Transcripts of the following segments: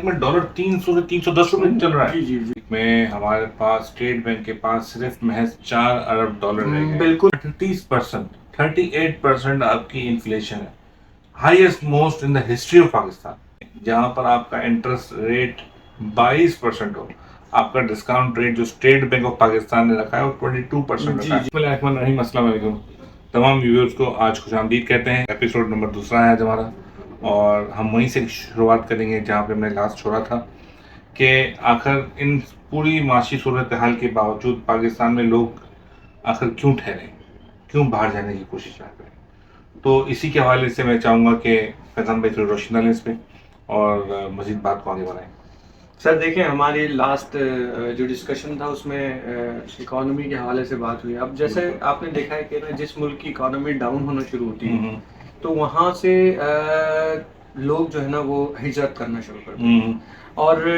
तारीख में डॉलर 300 से 310 रुपए चल रहा है। जी जी जी में हमारे पास स्टेट बैंक के पास सिर्फ महज 4 अरब डॉलर रह गए। बिल्कुल 30%, 38% आपकी इन्फ्लेशन है, highest most in the history of Pakistan. जहां पर आपका इंटरेस्ट रेट 22% हो, आपका डिस्काउंट रेट जो स्टेट बैंक ऑफ पाकिस्तान ने रखा है वो 22% जी रखा है। अस्सलाम वालेकुम तमाम व्यूअर्स को आज खुशामदीद कहते हैं। एपिसोड नंबर दूसरा है आज हमारा, और हम वहीं से शुरुआत करेंगे जहाँ पे हमने लास्ट छोड़ा था कि आखिर इन पूरी माशी सूरत हाल के बावजूद पाकिस्तान में लोग आखिर क्यों ठहरे, क्यों बाहर जाने की कोशिश कर रहे हैं। तो इसी के हवाले से मैं चाहूँगा कि फैज़ान भाई थोड़ी रोशनी डालें इस पर और मज़ीद बात को आगे बढ़ाएं। सर देखें, हमारी लास्ट जो डिस्कशन था उसमें इकोनॉमी के हवाले से बात हुई। अब जैसे आपने देखा है कि ना, जिस मुल्क की इकोनॉमी डाउन होना शुरू होती है तो वहाँ से लोग जो है ना वो हिजरत करना शुरू करते हैं। और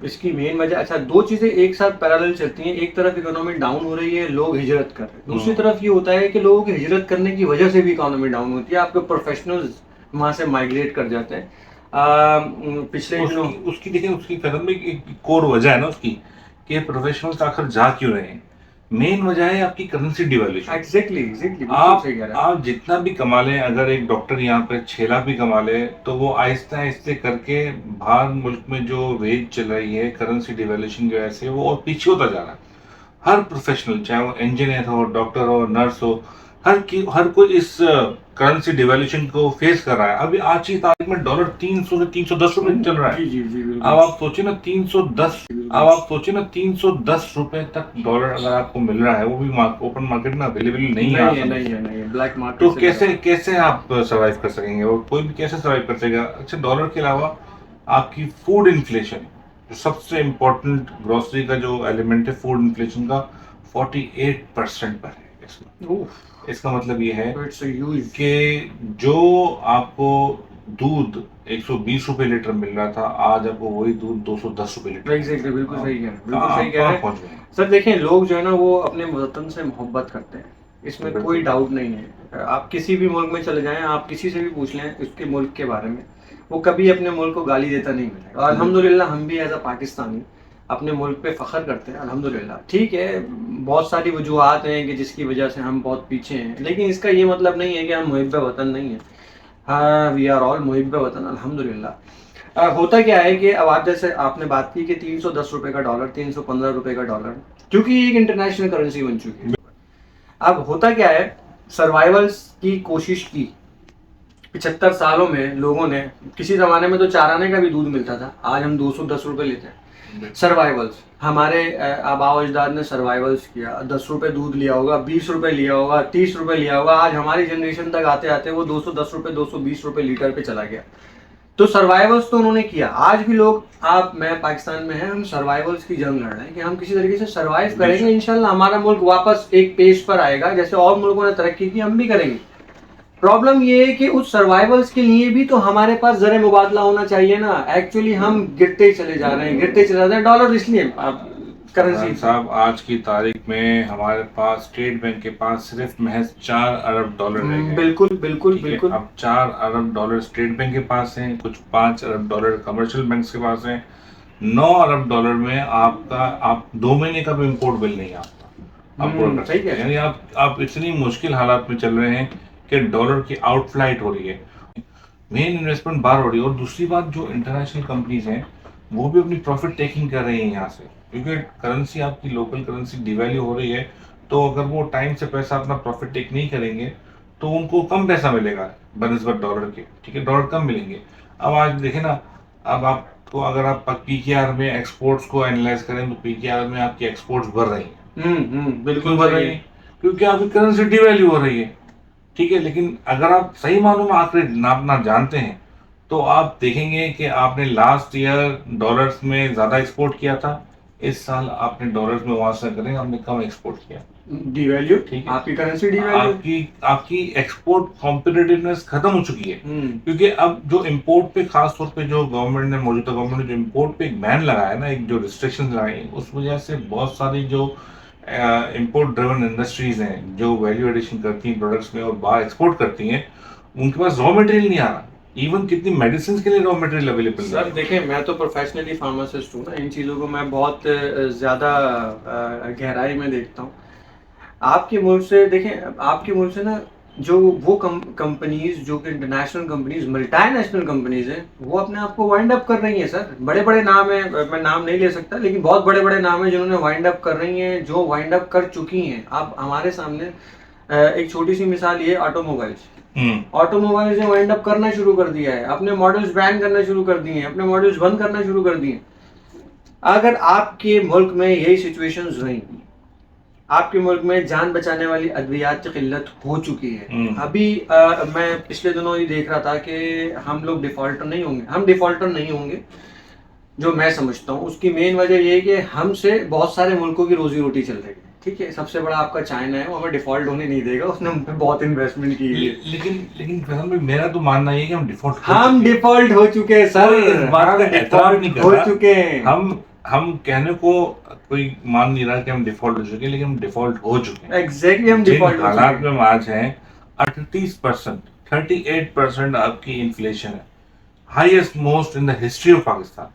इसकी मेन वजह, अच्छा, दो चीज़ें एक साथ पैरेलल चलती हैं। एक तरफ इकोनॉमी डाउन हो रही है, लोग हिजरत कर रहे हैं। दूसरी तरफ ये होता है कि लोगों की हिजरत करने की वजह से भी इकोनॉमी डाउन होती है। आपके प्रोफेशनल्स वहाँ से माइग्रेट कर जाते हैं। पिछले दिनों उसकी देखिए, उसकी कदम में एक कोर वजह है ना उसकी, कि प्रोफेशनल्स आखिर जा क्यों रहे हैं। मेन वजह है आपकी करेंसी डिवैल्यूएशन। एग्जैक्टली बिल्कुल आप सही कह रहे हैं। आप जितना भी कमा लें, अगर एक डॉक्टर यहाँ पे 6 लाख भी कमा ले तो वो आहिस्ता आहिस्ते करके बाहर मुल्क में जो वेज चल रही है करेंसी डिवैल्यूएशन की वजह से वो और पीछे होता जा रहा है। हर प्रोफेशनल, चाहे वो इंजीनियर हो, डॉक्टर हो, नर्स हो, हर कोई इस करेंसी डिवैल्यूएशन को फेस कर रहा है। अभी आज की तारीख में डॉलर 300 से 310 रुपए चल रहा है। जी जी जी बिल्कुल। अब आप सोचे ना 310 रुपए तक डॉलर अगर आपको मिल रहा है, वो भी ओपन मार्केट में अवेलेबल नहीं है, नहीं है ब्लैक मार्केट। तो कैसे आप सर्वाइव कर सकेंगे, और कोई भी कैसे सर्वाइव कर सकेगा। अच्छा, डॉलर के अलावा आपकी फूड इन्फ्लेशन, जो सबसे इम्पोर्टेंट ग्रोसरी का जो एलिमेंट है, फूड इन्फ्लेशन का 48% पर है। इसका मतलब ये है कि जो आपको दूध 120 रुपए लीटर मिल रहा था, आज आपको वही दूध 210 रुपए लीटर। एग्जैक्टली, बिल्कुल सही कह रहे हैं, पहुंच गए। सर देखें, लोग जो है ना वो अपने वतन से मोहब्बत करते हैं, इसमें कोई डाउट नहीं है। आप किसी भी मुल्क में चले जाएं, आप किसी से भी पूछ लें उसके मुल्क के बारे में, वो कभी अपने मुल्क को गाली देता नहीं मिलेगा। और अल्हम्दुलिल्लाह हम भी एज अ पाकिस्तानी अपने मुल्क पे फख्र करते हैं, अल्हम्दुलिल्लाह। ठीक है, बहुत सारी वजूहत हैं कि जिसकी वजह से हम बहुत पीछे हैं, लेकिन इसका ये मतलब नहीं है कि हम मुहिब्ब वतन नहीं है। हाँ, वी आर ऑल मुहिब्ब वतन, अल्हम्दुलिल्लाह। होता क्या है कि अब आप जैसे आपने बात की कि 310 रुपए का डॉलर, 315 रुपए का डॉलर, क्योंकि एक इंटरनेशनल करेंसी बन चुकी है। अब होता क्या है, सर्वाइवल्स की कोशिश की 75 सालों में लोगों ने। किसी जमाने में तो 4 आने का भी दूध मिलता था, आज हम 210 रुपए लेते हैं। सर्वाइवल्स, हमारे आबा अजदाद ने सर्वाइवल्स किया, 10 रुपए दूध लिया होगा, 20 रुपए लिया होगा, 30 रुपए लिया होगा। आज हमारी जनरेशन तक आते आते वो 210 रुपए, 220 रुपए लीटर पे चला गया। तो सर्वाइवल्स तो उन्होंने किया। आज भी लोग, आप मैं पाकिस्तान में हैं, हम सर्वाइवल्स की जंग लड़ रहे हैं कि हम किसी तरीके से सर्वाइव करेंगे। इंशाल्लाह हमारा मुल्क वापस एक पेज पर आएगा, जैसे और मुल्कों ने तरक्की की हम भी करेंगे। प्रॉब्लम ये है कि उस सर्वाइवल्स के लिए भी तो हमारे पास ज़र मुबादला होना चाहिए ना। एक्चुअली हम गिरते चले जा रहे हैं डॉलर, इसलिए करेंसी साहब आज की तारीख में हमारे पास स्टेट बैंक के पास सिर्फ महज 4 अरब डॉलर रह गए। बिल्कुल बिल्कुल बिल्कुल। अब 4 अरब डॉलर स्टेट बैंक के पास हैं, कुछ 5 अरब डॉलर कमर्शियल बैंक के पास हैं। 9 अरब डॉलर में आप 2 महीने का भी इम्पोर्ट बिल नहीं आपको सही है। यानी आप इतनी मुश्किल हालात में चल रहे हैं कि डॉलर की आउटफ्लाइट हो रही है, मेन इन्वेस्टमेंट बाहर हो रही है। और दूसरी बात, जो इंटरनेशनल कंपनीज हैं वो भी अपनी प्रॉफिट टेकिंग कर रही हैं यहाँ से, क्योंकि करेंसी आपकी लोकल करेंसी डिवैल्यू हो रही है। तो अगर वो टाइम से पैसा अपना प्रॉफिट टेक नहीं करेंगे तो उनको कम पैसा मिलेगा बनिस्बत डॉलर के, ठीक है, डॉलर कम मिलेंगे। अब आज देखें ना, अब आपको अगर आप पीकेआर में एक्सपोर्ट्स को एनालाइज करें तो पीकेआर में आपकी एक्सपोर्ट्स बढ़ रही हैं। बिल्कुल बढ़ रही हैं क्योंकि आपकी करेंसी डिवैल्यू हो रही है, ठीक है। लेकिन अगर आप सही मानों में आंकड़े नापना जानते हैं तो आप देखेंगे कि आपने लास्ट ईयर डॉलर्स में ज्यादा एक्सपोर्ट किया था, इस साल आपने डॉलर्स में वहां से करें आपने कम एक्सपोर्ट किया। डिवैल्यू, ठीक है, आपकी करेंसी डिवैल्यू, आपकी एक्सपोर्ट कॉम्पिटिटिवनेस खत्म हो चुकी है। क्योंकि अब जो इंपोर्ट पे, खास तौर पे जो गवर्नमेंट ने, मौजूदा गवर्नमेंट ने जो इंपोर्ट पे एक बैन लगाया ना, एक जो रिस्ट्रिक्शन लगाई, उस वजह से बहुत सारी जो इंपोर्ट ड्रिवन इंडस्ट्रीज हैं जो वैल्यू एडिशन करती हैं प्रोडक्ट्स में और बाहर एक्सपोर्ट करती हैं, उनके पास रॉ मटेरियल नहीं आ रहा। इवन कितनी मेडिसिन के लिए रॉ मटेरियल अवेलेबल सर देखिए, मैं तो प्रोफेशनली फार्मासिस्ट हूँ ना, इन चीज़ों को मैं बहुत ज़्यादा गहराई में देखता हूँ। आपके मुल्क से देखें, आपके मुल्क से ना जो वो कंपनीज जो कि इंटरनेशनल कंपनीज, मल्टीनेशनल कंपनीज हैं, वो अपने आप को वाइंड अप कर रही हैं सर। बड़े बड़े नाम हैं, मैं नाम नहीं ले सकता, लेकिन बहुत बड़े बड़े नाम हैं जिन्होंने वाइंड अप कर रही हैं, जो वाइंड अप कर चुकी हैं। आप हमारे सामने एक छोटी सी मिसाल ये ऑटोमोबाइल्स, ऑटोमोबाइल्स ने वाइंड अप करना शुरू कर दिया है, अपने मॉडल्स बैन करना शुरू कर दिए हैं, अपने मॉडल्स बंद करना शुरू कर दिए हैं। अगर आपके मुल्क में यही सिचुएशंस रही, आपके मुल्क में जान बचाने वाली अद्वियात की किल्लत हो चुकी है। अभी मैं पिछले दिनों ही देख रहा था कि हम लोग डिफॉल्टर नहीं होंगे, हम डिफॉल्टर नहीं होंगे। जो मैं समझता हूँ उसकी मेन वजह ये है कि हमसे बहुत सारे मुल्कों की रोजी रोटी चल रही है। ठीक है, सबसे बड़ा आपका चाइना है, वो हमें डिफॉल्ट होने नहीं देगा, उसने हम पे बहुत इन्वेस्टमेंट की है। लेकिन फैसल भाई, मेरा तो मानना ये है कि हम डिफॉल्ट हो चुके हैं सर, इस बात का एतराज नहीं कर हो रहा। चुके हैं। हम कहने को कोई मान नहीं रहा कि हम डिफॉल्ट हो चुके हैं, लेकिन हम डिफॉल्ट हो चुके हैं। एग्जैक्टली, हम जिन डिफॉल्ट हालात में हम आज हैं, 38%, 38% आपकी इन्फ्लेशन है, highest most in the history of Pakistan.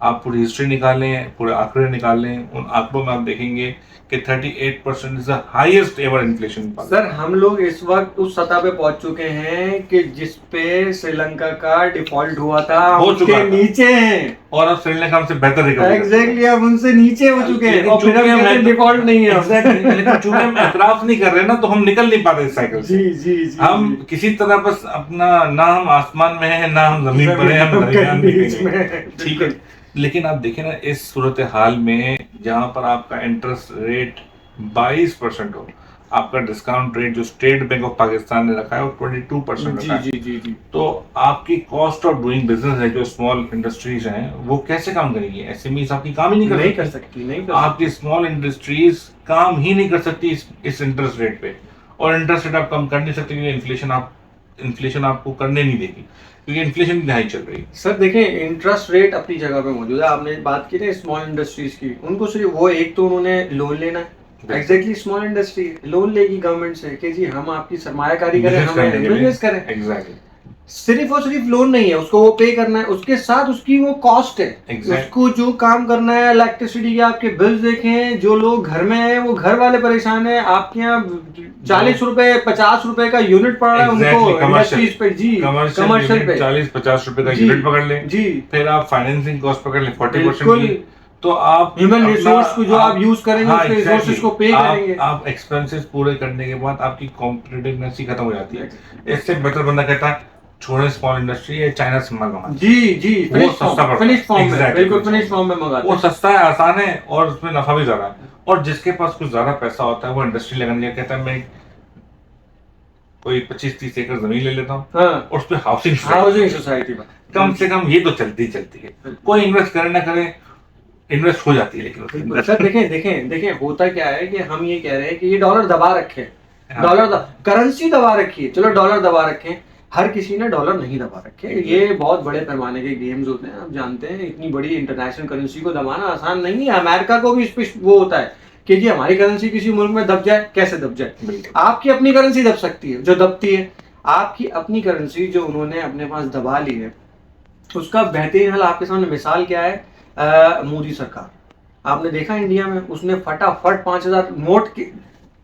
आप पूरी हिस्ट्री निकालें, पूरे आंकड़े निकालें, उन आंकड़ों में आप देखेंगे कि 38% is the highest ever inflation. Sir हम लोग इस वक्त उस सतह पे पहुंच चुके हैं कि जिस पे श्रीलंका का डिफॉल्ट हुआ था, हो चुका उसके था। नीचे हैं, और अब श्रीलंका हमसे बेहतर रिकवरी। एग्जैक्टली, अब उनसे नीचे हो चुके हैं, और फिर हम कहते हैं डिफॉल्ट नहीं है। लेकिन चूंकि हम एतराफ नहीं कर रहे ना, तो हम निकल नहीं पाते इस साइकिल से। जी हम किसी तरह बस अपना, ना हम आसमान में हैं ना हम जमीन पर हैं, हम दरमियान में हैं। ठीक है, लेकिन आप देखें ना, इस सूरत हाल में जहां पर आपका इंटरेस्ट रेट 22% हो, आपका डिस्काउंट रेट जो स्टेट बैंक ऑफ पाकिस्तान ने रखा है वो 22% रखा है। जी। तो आपकी कॉस्ट ऑफ डूइंग बिजनेस है, जो स्मॉल इंडस्ट्रीज हैं, वो कैसे काम करेंगी? एसएमईज आपकी काम ही नहीं कर सकती। आपकी स्मॉल इंडस्ट्रीज काम ही नहीं कर सकती इस इंटरेस्ट रेट पे। और इंटरेस्ट रेट आप कम कर नहीं सकते क्योंकि इन्फ्लेशन आपको करने नहीं देगी, क्योंकि इन्फ्लेशन की हाई चल रही है। सर देखें, इंटरेस्ट रेट अपनी जगह पे मौजूद है। आपने बात की ना स्मॉल इंडस्ट्रीज की, उनको सिर्फ वो एक तो उन्होंने लोन लेना है। एग्जैक्टली, स्मॉल इंडस्ट्री लोन लेगी गवर्नमेंट से कि जी हम आपकी सरमायाकारी करें, हमें बिजनेस करें। एग्जैक्टली, सिर्फ और सिर्फ लोन नहीं है, उसको वो पे करना है, उसके साथ उसकी वो कॉस्ट है। उसको जो काम करना है, इलेक्ट्रिसिटी के आपके बिल्स देखें, जो लोग घर में हैं वो घर वाले परेशान हैं। आपके यहाँ 40 रुपए 50 रुपए का यूनिट पड़ रहा है उनको इंडस्ट्रीज पे, जी कमर्शियल पे 40-50 रुपए का यूनिट पकड़ ले जी, फिर आप फाइनेंसिंग कॉस्ट पकड़ ले 40% की, तो आप ह्यूमन रिसोर्स को जो आप यूज करेंगे, उसके रिसोर्सेज को पे करेंगे। आप एक्सपेंसेस पूरे करने के बाद आपकी कॉम्पिटिटिवनेस ही खत्म हो जाती है। इससे बेटर बंदा कहता है छोड़े स्मॉल इंडस्ट्री, ये चाइना से मंगवा। जी फिनिश फॉर्म में, बिल्कुल फिनिश फॉर्म में मंगाते हैं। वो सस्ता है, आसान है, और उसमें नफा भी ज्यादा है। और जिसके पास कुछ ज्यादा पैसा होता है वो इंडस्ट्री लगाने का कहता है मैं कोई 25-30 एकड़ जमीन ले लेता हूँ, और उस पर हाउसिंग सोसाइटी में कम से कम ये तो चलती है। कोई इन्वेस्ट करे ना करे, इन्वेस्ट हो जाती है। लेकिन सर देखें होता क्या है कि हम ये कह रहे हैं कि ये डॉलर दबा रखे, डॉलर करेंसी दबा रखी है, चलो डॉलर दबा रखे, हर किसी ने डॉलर नहीं दबा रखे। ये बहुत बड़े पैमाने के गेम्स होते हैं, आप जानते हैं। इतनी बड़ी इंटरनेशनल करेंसी को दबाना आसान नहीं है। अमेरिका को भी इस पे वो होता है कि जी हमारी करेंसी किसी मुल्क में दब जाए, कैसे दब जाए? आपकी अपनी करेंसी दब सकती है, जो दबती है। आपकी अपनी करेंसी जो उन्होंने अपने पास दबा ली है, उसका बेहतरीन हल आपके सामने मिसाल क्या है? मोदी सरकार, आपने देखा इंडिया में उसने फटाफट 5000 नोट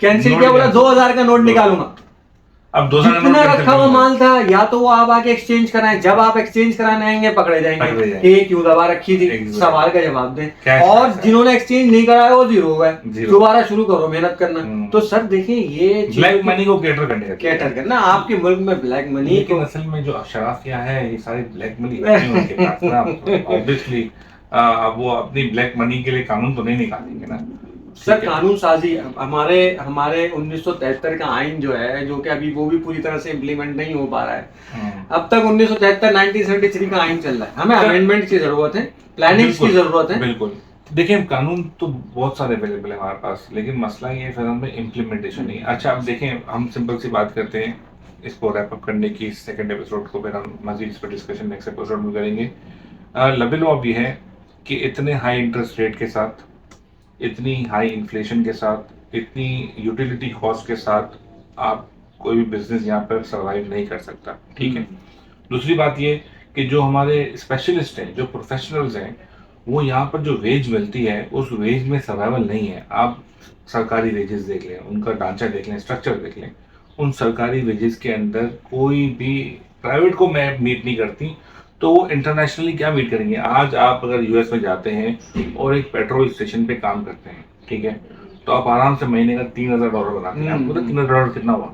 कैंसिल किया, बोला 2000 का नोट निकालूंगा। अब 2000 जितना रखा हुआ माल था, या तो वो आप आके एक्सचेंज कराएं, जब आप एक्सचेंज कराने आएंगे पकड़े जाएंगे, ये क्यों दबा रखी थी? सवाल का जवाब दें। और जिन्होंने एक्सचेंज नहीं कराया वो जीरो हो गए, दोबारा शुरू करो मेहनत करना। तो सर देखिए, ये ब्लैक मनी को कैटर करना आपके मुल्क में ब्लैक मनी को, असल में जो शराफियां हैं ये सारी ब्लैक मनी उनके पास ना, ऑब्वियसली वो अपनी ब्लैक मनी के लिए कानून तो नहीं निकालेंगे ना। सर कानून साजी, हमारे 1973 का आइन जो है, जो कि अभी वो भी पूरी तरह से इम्प्लीमेंट नहीं हो पा रहा है। अब तक 1973 का आइन चल रहा है। हमें अमेंडमेंट की जरूरत है, प्लानिंग की जरूरत है। बिल्कुल, देखिए कानून तो बहुत सारे अवेलेबल है हमारे पास, लेकिन मसला ये फिर में इम्प्लीमेंटेशन नहीं। अच्छा, अब देखें, हम सिंपल सी बात करते हैं, इसको रैप अप करने की सेकंड एपिसोड को फिर हम मजीद इस पर डिस्कशन नेक्स्ट एपिसोड में करेंगे। लबिल अब ये है कि इतने हाई इंटरेस्ट रेट के साथ, इतनी हाई इन्फ्लेशन के साथ, इतनी यूटिलिटी कॉस्ट के साथ आप कोई भी बिजनेस यहाँ पर सर्वाइव नहीं कर सकता। ठीक है, दूसरी बात ये कि जो हमारे स्पेशलिस्ट हैं, जो प्रोफेशनल्स हैं, वो यहाँ पर जो वेज मिलती है उस वेज में सर्वाइवल नहीं है। आप सरकारी वेजेस देख लें, उनका ढांचा देख लें, स्ट्रक्चर देख लें, उन सरकारी वेजेस के अंदर कोई भी प्राइवेट को मैं मीट नहीं करती, तो वो इंटरनेशनली क्या मीट करेंगे। आज आप अगर यूएस में जाते हैं और एक पेट्रोल स्टेशन पे काम करते हैं, ठीक है, तो आप आराम से महीने का $3,000 बनाते हैं। आपको पता $3,000 कितना हुआ?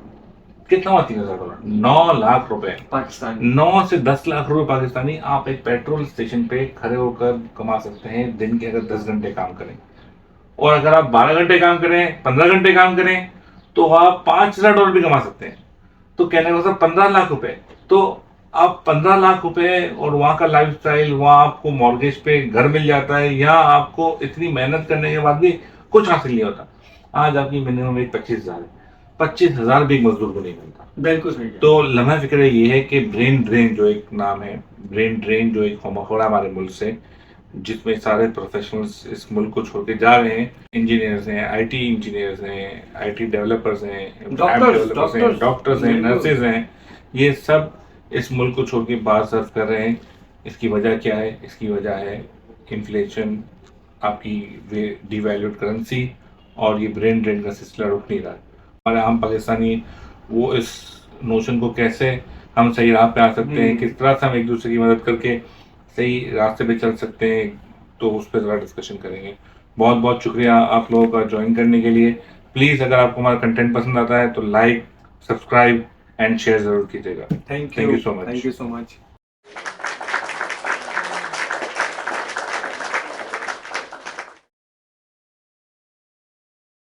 कितना हुआ $3,000? 9 लाख रुपए। पाकिस्तानी 9 से 10 लाख रुपए पाकिस्तानी आप एक पेट्रोल स्टेशन पे खड़े होकर कमा सकते हैं, दिन के अगर 10 घंटे काम करें। और अगर आप 12 घंटे काम करें, 15 घंटे काम करें, तो आप $5,000 भी कमा सकते हैं। तो कहने का मतलब 15 लाख रुपए। तो आप 15 लाख रुपए और वहाँ का लाइफस्टाइल, वहाँ आपको मॉर्गेज पे घर मिल जाता है, यहाँ आपको इतनी मेहनत करने के बाद भी कुछ हासिल नहीं होता। आज आपकी मिनिमम वेज 25,000 है, 25,000 भी एक मजदूर को नहीं मिलता। बिल्कुल सही है। तो लम्हा फिक्र ये है कि ब्रेन ड्रेन जो एक नाम है, ब्रेन ड्रेन जो एक हो रहा है हमारे मुल्क से, जिसमें सारे प्रोफेशनल्स इस मुल्क को छोड़ के जा रहे हैं। इंजीनियर्स हैं, आईटी इंजीनियर्स हैं, आईटी डेवलपर्स हैं, ऐप डेवलपर्स हैं, डॉक्टर्स हैं, नर्सेज हैं, ये सब इस मुल्क को छोड़ के बाहर सर्व कर रहे हैं। इसकी वजह क्या है? इसकी वजह है इन्फ्लेशन, आपकी डिवैल्यूड करेंसी, और ये ब्रेन ड्रेन का सिलसिला रुक नहीं रहा है। हमारे आम पाकिस्तानी वो इस नोशन को कैसे हम सही राह पे आ सकते हैं, किस तरह से हम एक दूसरे की मदद करके सही रास्ते पे चल सकते हैं, तो उस पर ज़रा डिस्कशन करेंगे। बहुत बहुत शुक्रिया आप लोगों का ज्वाइन करने के लिए। प्लीज़ अगर आपको हमारा कंटेंट पसंद आता है तो लाइक, सब्सक्राइब एंड शेयर ज़रूर कीजिएगा। Thank Thank you you so much. Thank you so much.